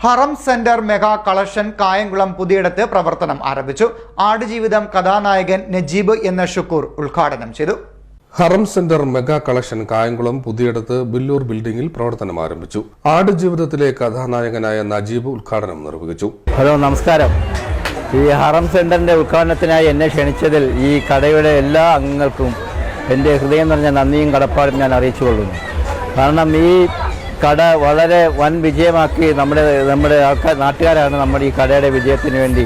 ഹറം centre mega collection Kayamkulam പുതിയിടത്ത് പ്രവർത്തനം ആരംഭിച്ചു. ആടുജീവിതം കഥാനായകൻ നജീബ് എന്ന ഷുക്കൂർ ഉദ്ഘാടനം ചെയ്തു. ഹറം centre mega collection Kayamkulam പുതിയിടത്ത് Vellore ബിൽഡിംഗിൽ പ്രവർത്തനം ആരംഭിച്ചു. ആടുജീവിതത്തിലെ കഥാനായകനായ നജീബ് ഉദ്ഘാടനം നിർവഹിച്ചു. ഹലോ, നമസ്കാരം. ഈ ഹറം സെന്ററിന്റെ ഉദ്ഘാടനത്തിനായി എന്നെ ക്ഷണിച്ചതിൽ ഈ കടയുടെ എല്ലാ അംഗങ്ങൾക്കും എൻ്റെ ഹൃദയം നിറഞ്ഞ നന്ദിയും കടപ്പാടും ഞാൻ അറിയിച്ചുകൊള്ളുന്നു. കാരണം ഈ കട വളരെ വൻ വിജയമാക്കി നമ്മുടെ നാട്ടുകാരാണ് നമ്മുടെ ഈ കടയുടെ വിജയത്തിന് വേണ്ടി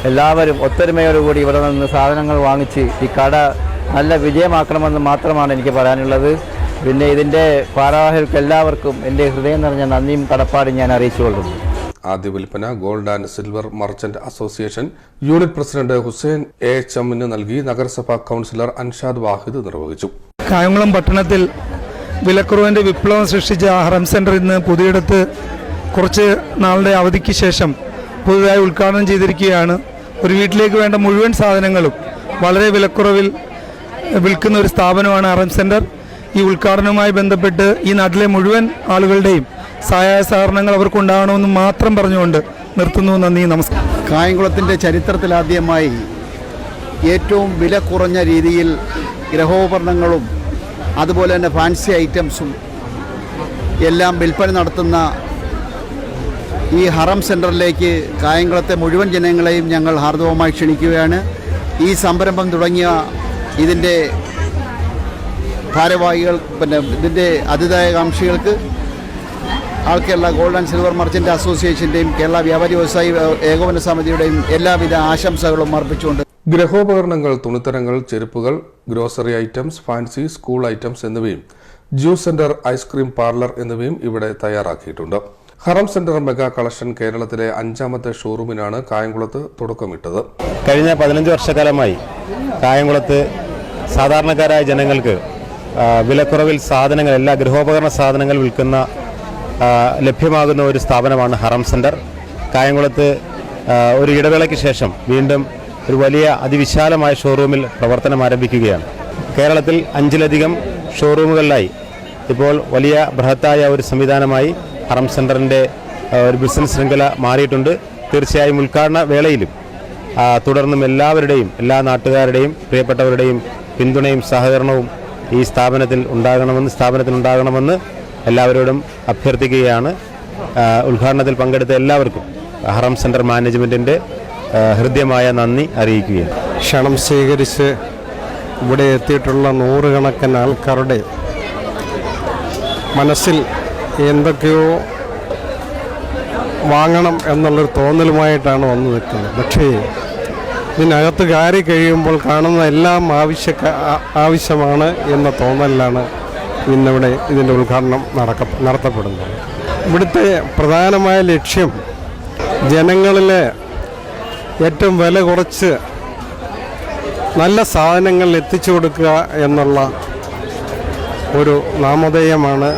എല്ലാവരും ഒത്തൊരുമയോടുകൂടി ഇവിടെ നിന്ന് സാധനങ്ങൾ വാങ്ങിച്ച് ഈ കട നല്ല വിജയമാക്കണമെന്ന് മാത്രമാണ് എനിക്ക് പറയാനുള്ളത്. പിന്നെ ഇതിൻ്റെ ഭാരവാഹികൾക്ക് എല്ലാവർക്കും എൻ്റെ ഹൃദയം നിറഞ്ഞ നന്ദിയും കടപ്പാടും ഞാൻ അറിയിച്ചുകൊള്ളുന്നു. ആദ്യ വിൽപ്പന gold and silver merchant association unit president Hussain HM നൽകി നഗരസഭാ കൗൺസിലർ അൻഷാദ് വാഹിദ് നിർവഹിച്ചു. കായംകുളം പട്ടണത്തിൽ വിലക്കുറവിൻ്റെ വിപ്ലവം സൃഷ്ടിച്ച ഹറം സെന്റർ ഇന്ന് പുതിയിടത്ത് കുറച്ച് നാളുടെ അവധിക്ക് ശേഷം പുതുതായി ഉദ്ഘാടനം ചെയ്തിരിക്കുകയാണ്. ഒരു വീട്ടിലേക്ക് വേണ്ട മുഴുവൻ സാധനങ്ങളും വളരെ വിലക്കുറവിൽ വിൽക്കുന്ന ഒരു സ്ഥാപനമാണ് ഹറം സെന്റർ. ഈ ഉദ്ഘാടനവുമായി ബന്ധപ്പെട്ട് ഈ നാട്ടിലെ മുഴുവൻ ആളുകളുടെയും സഹായ സഹകരണങ്ങൾ അവർക്കുണ്ടാകണമെന്ന് മാത്രം പറഞ്ഞുകൊണ്ട് നിർത്തുന്നു. നന്ദി, നമസ്കാരം. കായംകുളത്തിൻ്റെ ചരിത്രത്തിലാദ്യമായി ഏറ്റവും വില കുറഞ്ഞ രീതിയിൽ ഗൃഹോപകരണങ്ങളും അതുപോലെ തന്നെ ഫാൻസി ഐറ്റംസും എല്ലാം വിൽപ്പന നടത്തുന്ന ഈ ഹറം സെൻറ്ററിലേക്ക് കായംകുളത്തെ മുഴുവൻ ജനങ്ങളെയും ഞങ്ങൾ ഹാർദവമായി ക്ഷണിക്കുകയാണ്. ഈ സംരംഭം തുടങ്ങിയ ഇതിൻ്റെ ഭാരവാഹികൾ ഇതിൻ്റെ അതിഥേയകാംക്ഷികൾക്ക് Kerala gold and silver merchant അസോസിയേഷൻ്റെയും കേരള വ്യാപാരി വ്യവസായി ഏകോപന സമിതിയുടെയും എല്ലാവിധ ആശംസകളും അർപ്പിച്ചുകൊണ്ട് ഗൃഹോപകരണങ്ങൾ, തുണിത്തരങ്ങൾ, ചെരുപ്പുകൾ, grocery items, fancy school items എന്നിവയും ജ്യൂസ് സെന്റർ, ഐസ്ക്രീം പാർലർ എന്നിവയും ഇവിടെ തയ്യാറാക്കിയിട്ടുണ്ട്. ഹറം സെന്റർ മെഗാ കളക്ഷൻ കേരളത്തിലെ 5ാമത്തെ ഷോറൂമിനാണ് കായംകുളത്ത് തുടക്കമിട്ടത്. കഴിഞ്ഞ 15 വർഷക്കാലമായി കായംകുളത്ത് സാധാരണക്കാരായ ജനങ്ങൾക്ക് വിലക്കുറവിൽ സാധനങ്ങൾ, എല്ലാ ഗൃഹോപകരണ സാധനങ്ങൾ വിൽക്കുന്ന ലഭ്യമാകുന്ന ഒരു സ്ഥാപനമാണ് ഹറം സെന്റർ. കായംകുളത്ത് ഒരു ഇടവേളയ്ക്ക് ശേഷം വീണ്ടും ഒരു വലിയ അതിവിശാലമായ ഷോറൂമിൽ പ്രവർത്തനം ആരംഭിക്കുകയാണ്. കേരളത്തിൽ 5ലധികം ഷോറൂമുകളിലായി ഇപ്പോൾ വലിയ ബൃഹത്തായ ഒരു സംവിധാനമായി ഹറം സെന്ററിൻ്റെ ഒരു ബിസിനസ് ശൃംഖല മാറിയിട്ടുണ്ട്. തീർച്ചയായും ഉദ്ഘാടന വേളയിലും തുടർന്നും എല്ലാ നാട്ടുകാരുടെയും പ്രിയപ്പെട്ടവരുടെയും പിന്തുണയും സഹകരണവും ഈ സ്ഥാപനത്തിനുണ്ടാകണമെന്ന് എല്ലാവരോടും അഭ്യർത്ഥിക്കുകയാണ്. ഉദ്ഘാടനത്തിൽ പങ്കെടുത്ത എല്ലാവർക്കും ഹറം സെന്റർ മാനേജ്മെൻറ്റിൻ്റെ ഹൃദ്യമായ നന്ദി അറിയിക്കുകയാണ്. ക്ഷണം സ്വീകരിച്ച് ഇവിടെ എത്തിയിട്ടുള്ള നൂറുകണക്കിന് ആൾക്കാരുടെ മനസ്സിൽ എന്തൊക്കെയോ വാങ്ങണം എന്നുള്ളൊരു തോന്നലുമായിട്ടാണ് വന്നു നിൽക്കുന്നത്. പക്ഷേ ഇതിനകത്ത് കയറി കഴിയുമ്പോൾ കാണുന്ന എല്ലാം ആവശ്യമാണ് എന്ന തോന്നലിലാണ് ഇന്നിവിടെ ഇതിൻ്റെ ഉദ്ഘാടനം നടത്തപ്പെടുന്നത്. ഇവിടുത്തെ പ്രധാനമായ ലക്ഷ്യം ജനങ്ങളിലെ ഏറ്റവും വില കുറച്ച് നല്ല സാധനങ്ങൾ എത്തിച്ചു കൊടുക്കുക എന്നുള്ള ഒരു നാമധേയമാണ്.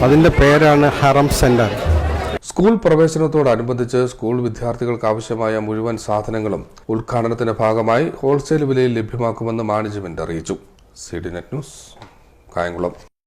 അതിൻ്റെ പേരാണ് ഹറം സെന്റർ. സ്കൂൾ പ്രവേശനത്തോടനുബന്ധിച്ച് സ്കൂൾ വിദ്യാർത്ഥികൾക്ക് ആവശ്യമായ മുഴുവൻ സാധനങ്ങളും ഉദ്ഘാടനത്തിന്റെ ഭാഗമായി ഹോൾസെയിൽ വിലയിൽ ലഭ്യമാക്കുമെന്ന് മാനേജ്മെന്റ് അറിയിച്ചു. CDNet news, Kayamkulam.